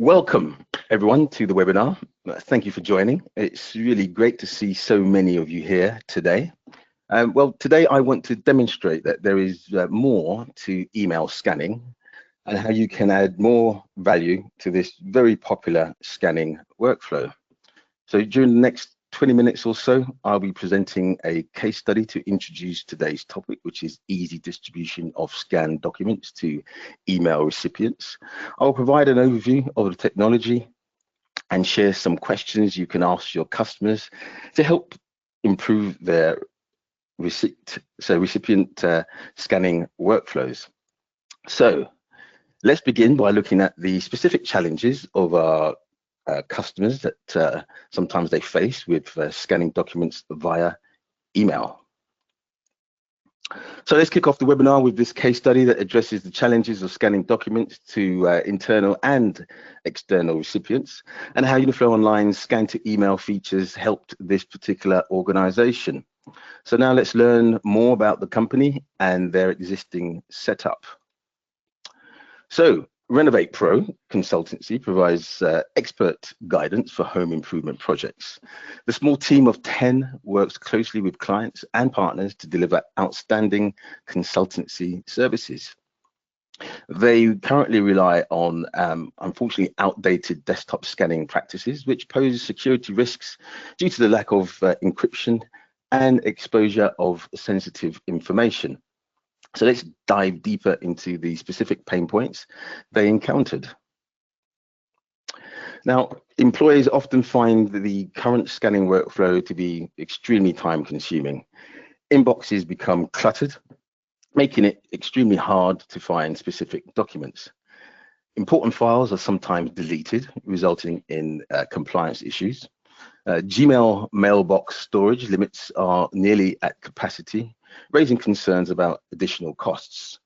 Welcome, everyone, to the webinar. Thank you for joining. It's really great to see so many of you here today. Today I want to demonstrate that there is more to email scanning and how you can add more value to this very popular scanning workflow. So during the next 20 minutes or so, I'll be presenting a case study to introduce today's topic, which is easy distribution of scanned documents to email recipients. I'll provide an overview of the technology and share some questions you can ask your customers to help improve their recipient scanning workflows. So let's begin by looking at the specific challenges of our customers that sometimes they face with scanning documents via email. So let's kick off the webinar with this case study that addresses the challenges of scanning documents to internal and external recipients and how Uniflow Online's scan to email features helped this particular organization. So now let's learn more about the company and their existing setup. So Renovate Pro Consultancy provides expert guidance for home improvement projects. The small team of 10 works closely with clients and partners to deliver outstanding consultancy services. They currently rely on, unfortunately, outdated desktop scanning practices, which pose security risks due to the lack of encryption and exposure of sensitive information. So let's dive deeper into the specific pain points they encountered. Now, employees often find the current scanning workflow to be extremely time consuming. Inboxes become cluttered, making it extremely hard to find specific documents. Important files are sometimes deleted, resulting in compliance issues. Gmail mailbox storage limits are nearly at capacity, raising concerns about additional costs.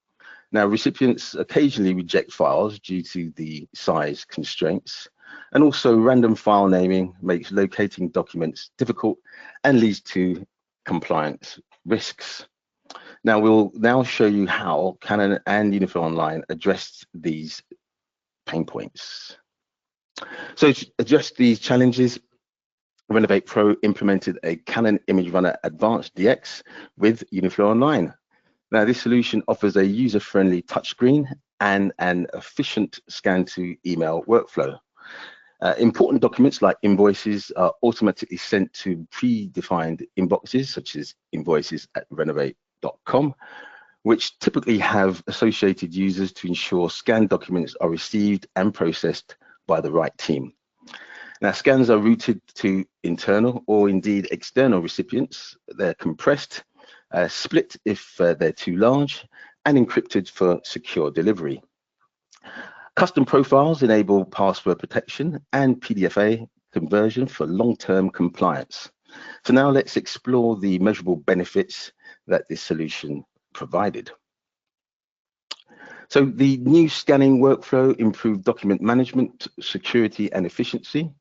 Now, recipients occasionally reject files due to the size constraints, and also random file naming makes locating documents difficult and leads to compliance risks. Now, we'll show you how Canon and Uniflow Online addressed these pain points. So to address these challenges, Renovate Pro implemented a Canon Image Runner Advanced DX with Uniflow Online. Now, this solution offers a user-friendly touchscreen and an efficient scan-to-email workflow. Important documents like invoices are automatically sent to predefined inboxes, such as invoices@renovate.com, which typically have associated users to ensure scanned documents are received and processed by the right team. Now, scans are routed to internal or indeed external recipients. They're compressed, split if they're too large, and encrypted for secure delivery. Custom profiles enable password protection and PDFA conversion for long-term compliance. So now let's explore the measurable benefits that this solution provided. So the new scanning workflow improved document management, security, and efficiency.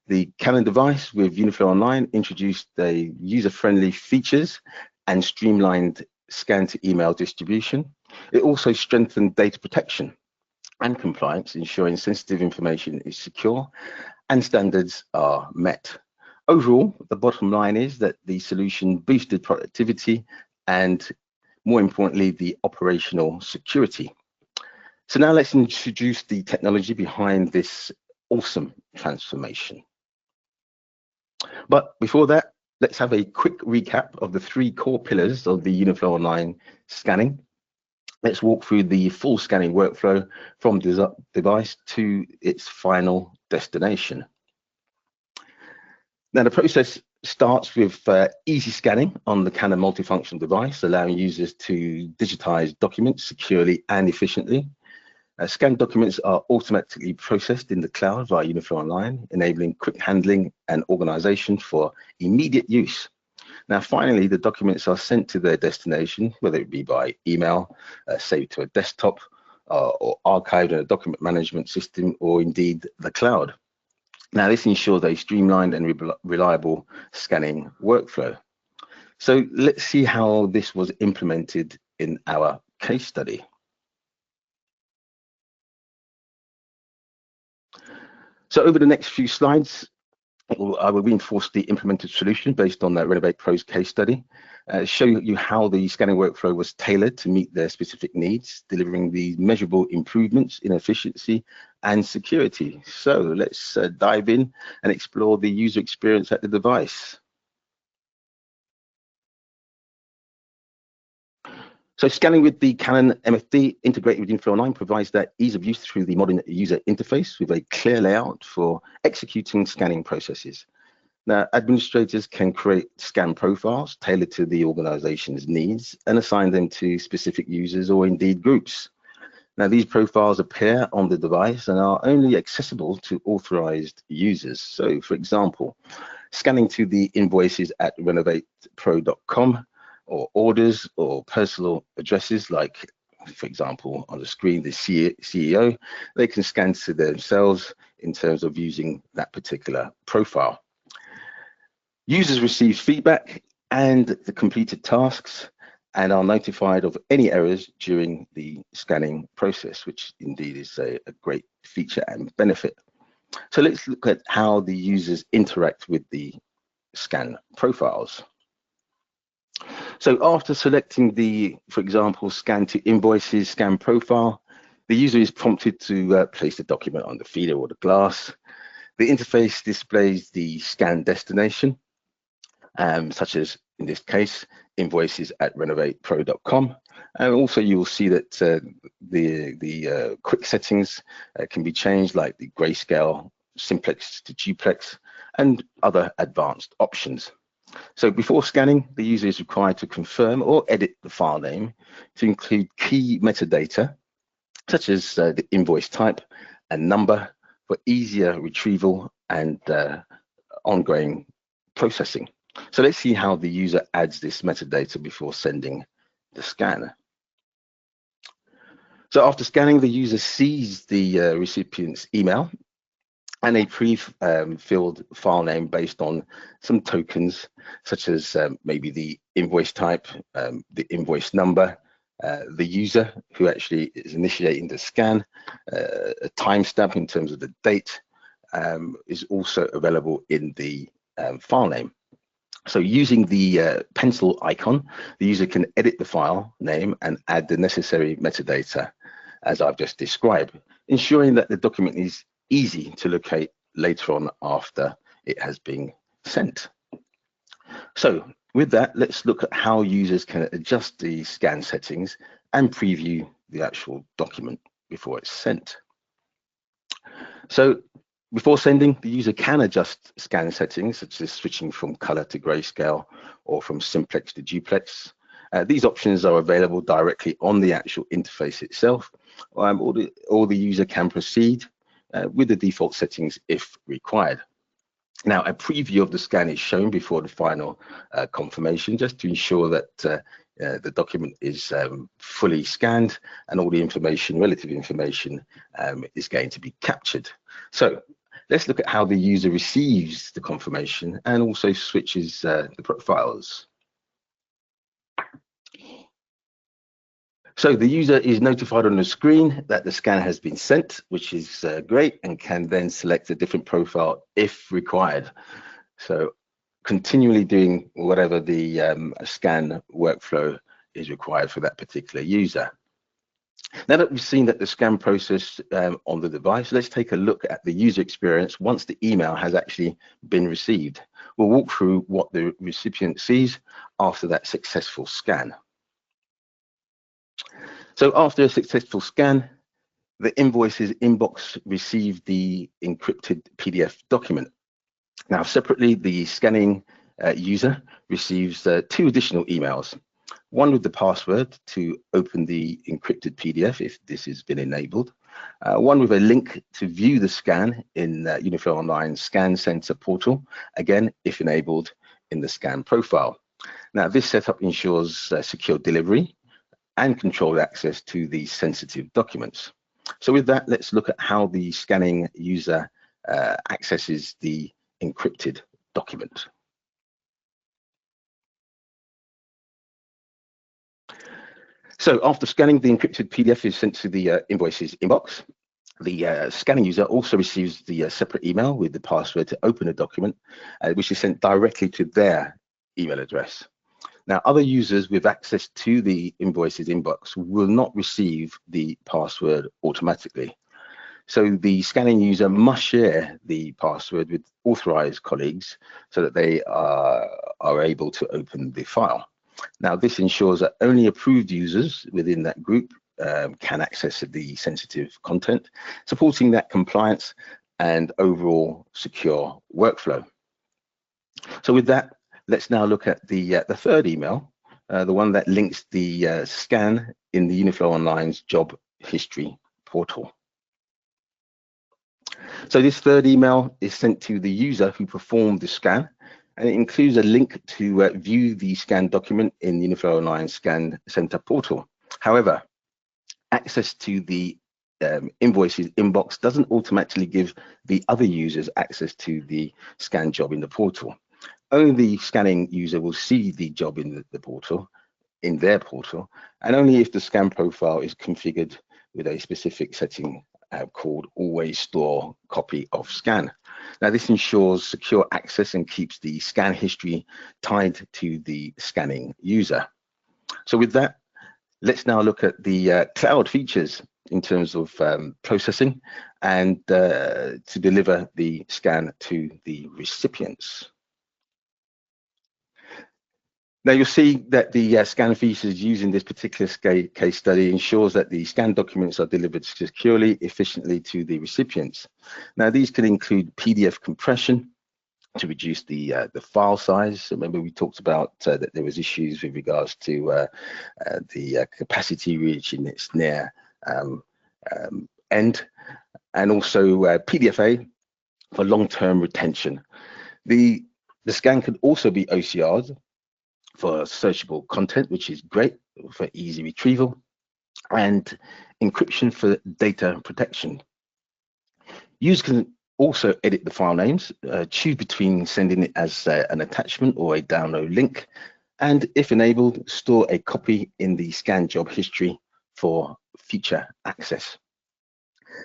The Canon device with Uniflow Online introduced the user-friendly features and streamlined scan-to-email distribution. It also strengthened data protection and compliance, ensuring sensitive information is secure and standards are met. Overall, the bottom line is that the solution boosted productivity and, more importantly, the operational security. So now let's introduce the technology behind this awesome transformation. But before that, let's have a quick recap of the 3 core pillars of the Uniflow Online scanning. Let's walk through the full scanning workflow from device to its final destination. Now, the process starts with easy scanning on the Canon multifunction device, allowing users to digitize documents securely and efficiently. Scanned documents are automatically processed in the cloud via Uniflow Online, enabling quick handling and organization for immediate use. Now, finally, the documents are sent to their destination, whether it be by email, saved to a desktop, or archived in a document management system, or indeed the cloud. Now, this ensures a streamlined and reliable scanning workflow. So let's see how this was implemented in our case study. So over the next few slides, I will reinforce the implemented solution based on that Renovate Pro's case study, show you how the scanning workflow was tailored to meet their specific needs, delivering the measurable improvements in efficiency and security. So let's dive in and explore the user experience at the device. So scanning with the Canon MFD integrated with Info 9 provides that ease of use through the modern user interface with a clear layout for executing scanning processes. Now, administrators can create scan profiles tailored to the organization's needs and assign them to specific users or indeed groups. Now, these profiles appear on the device and are only accessible to authorized users. So, for example, scanning to the invoices at renovatepro.com or orders or personal addresses like, for example, on the screen, the CEO, they can scan to themselves in terms of using that particular profile. Users receive feedback and the completed tasks and are notified of any errors during the scanning process, which indeed is a great feature and benefit. So let's look at how the users interact with the scan profiles. So after selecting the, for example, scan to invoices, scan profile, the user is prompted to place the document on the feeder or the glass. The interface displays the scan destination, such as in this case, invoices at renovatepro.com. And also you will see that the quick settings can be changed, like the grayscale, simplex to duplex, and other advanced options. So before scanning, the user is required to confirm or edit the file name to include key metadata, such as the invoice type and number for easier retrieval and ongoing processing. So let's see how the user adds this metadata before sending the scan. So after scanning, the user sees the recipient's email and a pre-filled file name based on some tokens, such as maybe the invoice type, the invoice number, the user who actually is initiating the scan, a timestamp in terms of the date is also available in the file name. So using the pencil icon, the user can edit the file name and add the necessary metadata as I've just described, ensuring that the document is easy to locate later on after it has been sent. So with that, let's look at how users can adjust the scan settings and preview the actual document before it's sent. So before sending, the user can adjust scan settings, such as switching from color to grayscale or from simplex to duplex. These options are available directly on the actual interface itself, or the user can proceed with the default settings if required. Now, a preview of the scan is shown before the final confirmation, just to ensure that the document is fully scanned and all the information, relative information, is going to be captured. So let's look at how the user receives the confirmation and also switches the profiles. So the user is notified on the screen that the scan has been sent, which is great, and can then select a different profile if required. So continually doing whatever the scan workflow is required for that particular user. Now that we've seen that the scan process on the device, let's take a look at the user experience once the email has actually been received. We'll walk through what the recipient sees after that successful scan. So after a successful scan, the invoices inbox received the encrypted PDF document. Now, separately, the scanning user receives two additional emails, one with the password to open the encrypted PDF if this has been enabled, one with a link to view the scan in Unify Online Scan Center portal, again, if enabled in the scan profile. Now, this setup ensures secure delivery and controlled access to these sensitive documents. So with that, let's look at how the scanning user accesses the encrypted document. So after scanning, the encrypted PDF is sent to the invoices inbox. The scanning user also receives the separate email with the password to open a document, which is sent directly to their email address. Now, other users with access to the invoices inbox will not receive the password automatically. So the scanning user must share the password with authorized colleagues so that they are able to open the file. Now, this ensures that only approved users within that group can access the sensitive content, supporting that compliance and overall secure workflow. So with that, let's now look at the third email, the one that links the scan in the Uniflow Online's job history portal. So this third email is sent to the user who performed the scan, and it includes a link to view the scanned document in Uniflow Online Scan Center portal. However, access to the invoices inbox doesn't automatically give the other users access to the scan job in the portal. Only the scanning user will see the job in the portal, in their portal, and only if the scan profile is configured with a specific setting called always store copy of scan. Now, this ensures secure access and keeps the scan history tied to the scanning user. So with that, let's now look at the cloud features in terms of processing and to deliver the scan to the recipients. Now you'll see that the scan features used in this particular case study ensures that the scanned documents are delivered securely, efficiently to the recipients. Now these can include PDF compression to reduce the file size. So remember we talked about that there was issues with regards to the capacity reaching its near end, and also PDFA for long-term retention. The scan could also be OCR'd for searchable content, which is great for easy retrieval, and encryption for data protection. Users can also edit the file names, choose between sending it as an attachment or a download link, and if enabled, store a copy in the scan job history for future access.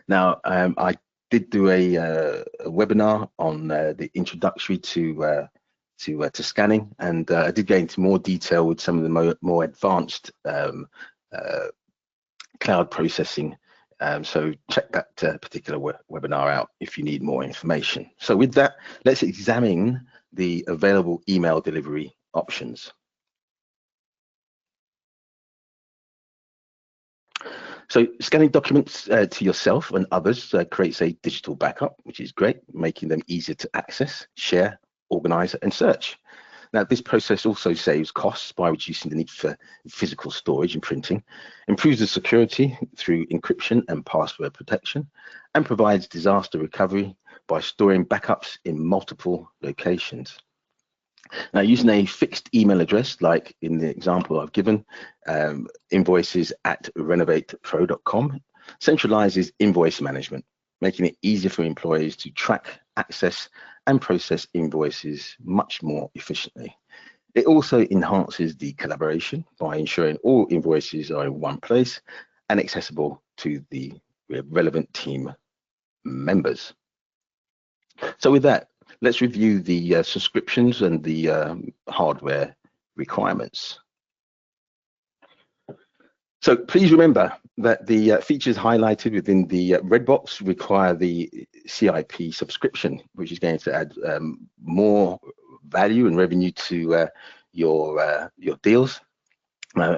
Now, I did do a webinar on the introductory to scanning, and I did go into more detail with some of the more advanced cloud processing. So check that particular webinar out if you need more information. So with that, let's examine the available email delivery options. So scanning documents to yourself and others creates a digital backup, which is great, making them easier to access, share, organize, and search. Now, this process also saves costs by reducing the need for physical storage and printing, improves the security through encryption and password protection, and provides disaster recovery by storing backups in multiple locations. Now, using a fixed email address, like in the example I've given, invoices@renovatepro.com, centralizes invoice management, making it easier for employees to track, access, and process invoices much more efficiently. It also enhances the collaboration by ensuring all invoices are in one place and accessible to the relevant team members. So with that, let's review the subscriptions and the hardware requirements. So please remember that the features highlighted within the red box require the CIP subscription, which is going to add more value and revenue to your deals.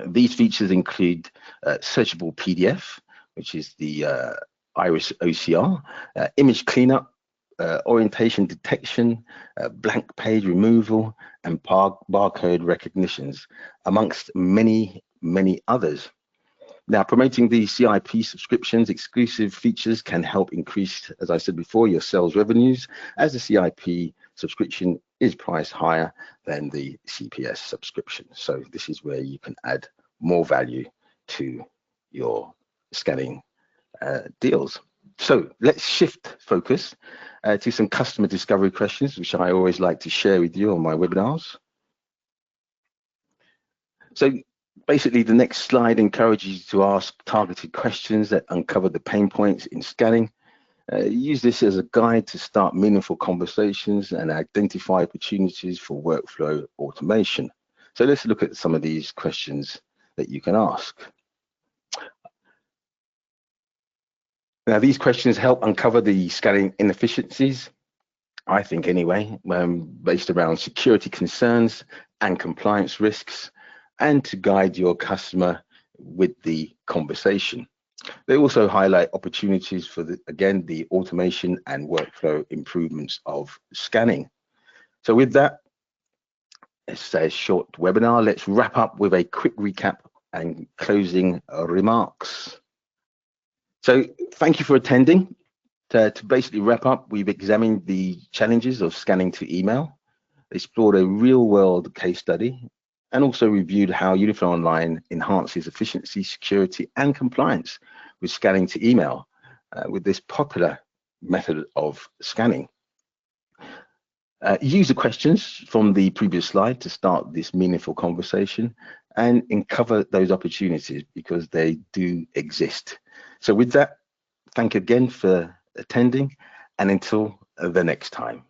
These features include searchable PDF, which is the Iris OCR, image cleanup, orientation detection, blank page removal, and barcode recognitions, amongst many others. Now, promoting the CIP subscriptions exclusive features can help increase, as I said before, your sales revenues, as the CIP subscription is priced higher than the CPS subscription. So this is where you can add more value to your scanning deals. So let's shift focus to some customer discovery questions, which I always like to share with you on my webinars. So Basically, the next slide encourages you to ask targeted questions that uncover the pain points in scanning. Use this as a guide to start meaningful conversations and identify opportunities for workflow automation. So let's look at some of these questions that you can ask. Now, these questions help uncover the scanning inefficiencies, I think anyway, based around security concerns and compliance risks, and to guide your customer with the conversation. They also highlight opportunities for, the automation and workflow improvements of scanning. So with that, it's a short webinar. Let's wrap up with a quick recap and closing remarks. So thank you for attending. To basically wrap up, we've examined the challenges of scanning to email, explored a real-world case study, and also reviewed how Uniflow Online enhances efficiency, security, and compliance with scanning to email with this popular method of scanning. Use the questions from the previous slide to start this meaningful conversation and uncover those opportunities because they do exist. So with that, thank you again for attending, and until the next time.